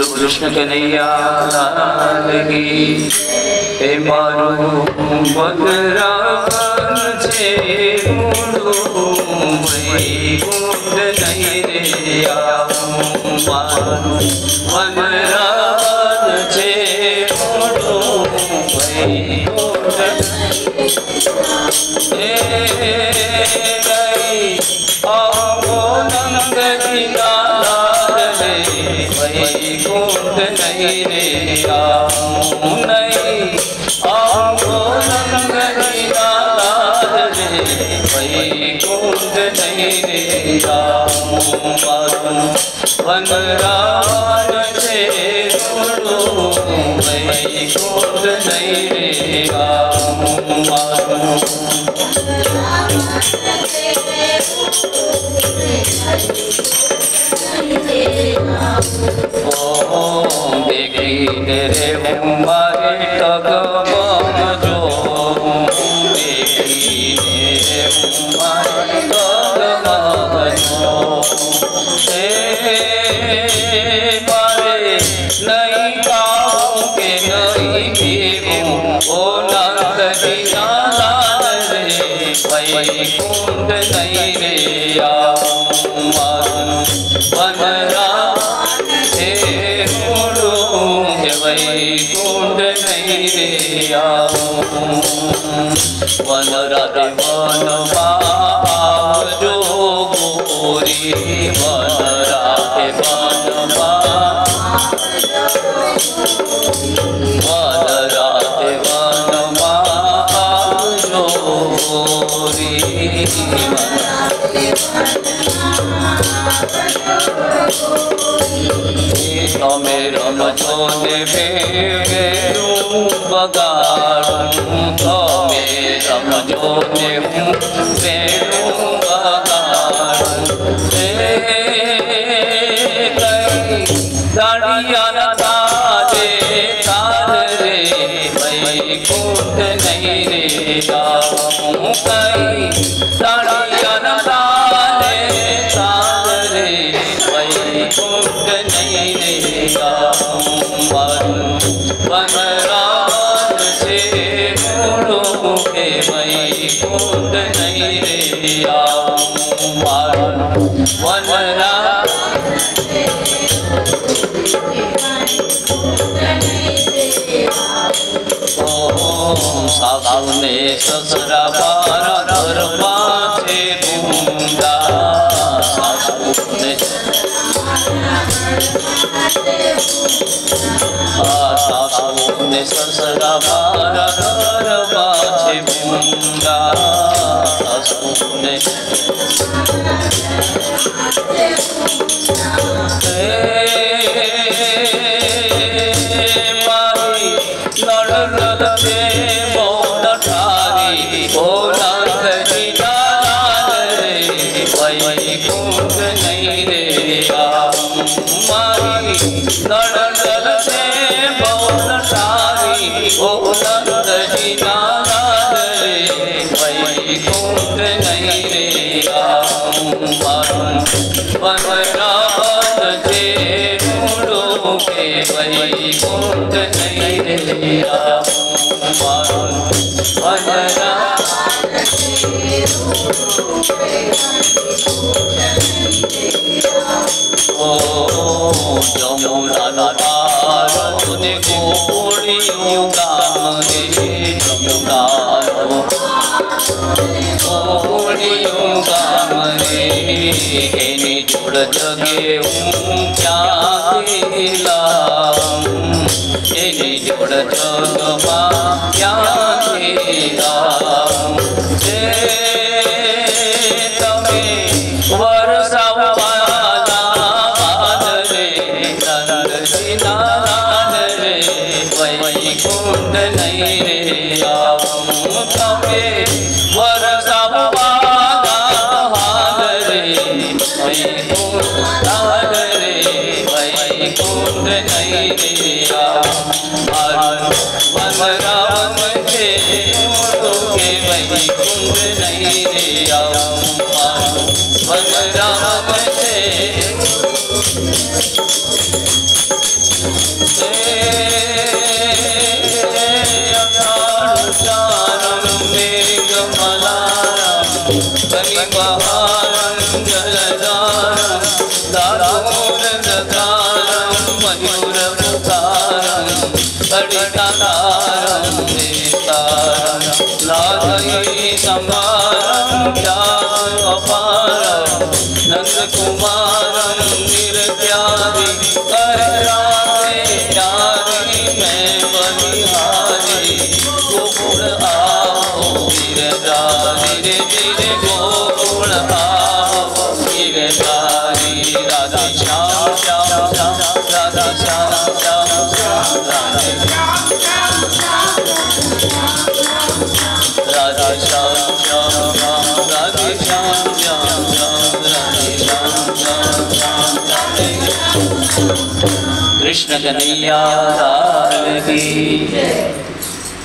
कृष्ण कन्हैया लाल की। हे मारो बलराम छे मुड़ो वैकुंठ नहीं रे आऊं। मारो बलराम छे मुड़ो वैकुंठ नंद किनार रे वैकुंठ नहीं रे आऊं। नहीं आओ नंद किनार रे वैकुंठ नहीं रे आऊं। वनराज से मुड़ो वैकुंठ नहीं रे आऊं। देखी तेरे हमारे तगम जो देखी तेरे हमारे तगम जो मारे नहीं गाऊं के नहीं पीऊं ओ नंद दीना रे वैकुंठ नहीं रे आऊं। वैकुंठ नहीं रे आऊं। वन राधे वन माव जो गोरी one Radhe one Radhe one माव जो गोरी मेरा मचोने भेगू बगाड़ू तो मेरा मचोने भेगू बगाड़ू दाड़िया तारे तार रे वैकुंठ नहीं रे आऊं। कई दाड़िया तारे तार रे वैकुंठ नहीं रे आऊं। वनराज से मुड़ो के वैकुंठ नहीं रे आऊं। वनराज सासू ने ससुरा बारा घर पाछे बूंदा। सासू ने सासू ने ससुरा बारा घर पाछे बूंदा। सासू ने वैकुंठ नहीं रे आऊं। मारी नड़ल से बहुत सारी ओ नंद दीना रे वैकुंठ नहीं रे आऊं। वनराज से मुड़ो के वैकुंठ नहीं रे आऊं। वनराज जमुना तारो ने गोड़ियों काम रे जमुना गोड़ियों काम रे हेनी छोड़ जगे क्या खिलाऊं। हेनी छोड़ जगमा क्या खिलाऊं। वैकुंठ नहीं रे आऊं। तबे वरसा वाला हाल रे वैकुंठ रे वैकुंठ नहीं रे आऊं। वनराम के मुड़ो के वैकुंठ नहीं रे आऊं। वनराम के कृष्ण कन्हैया लाल की।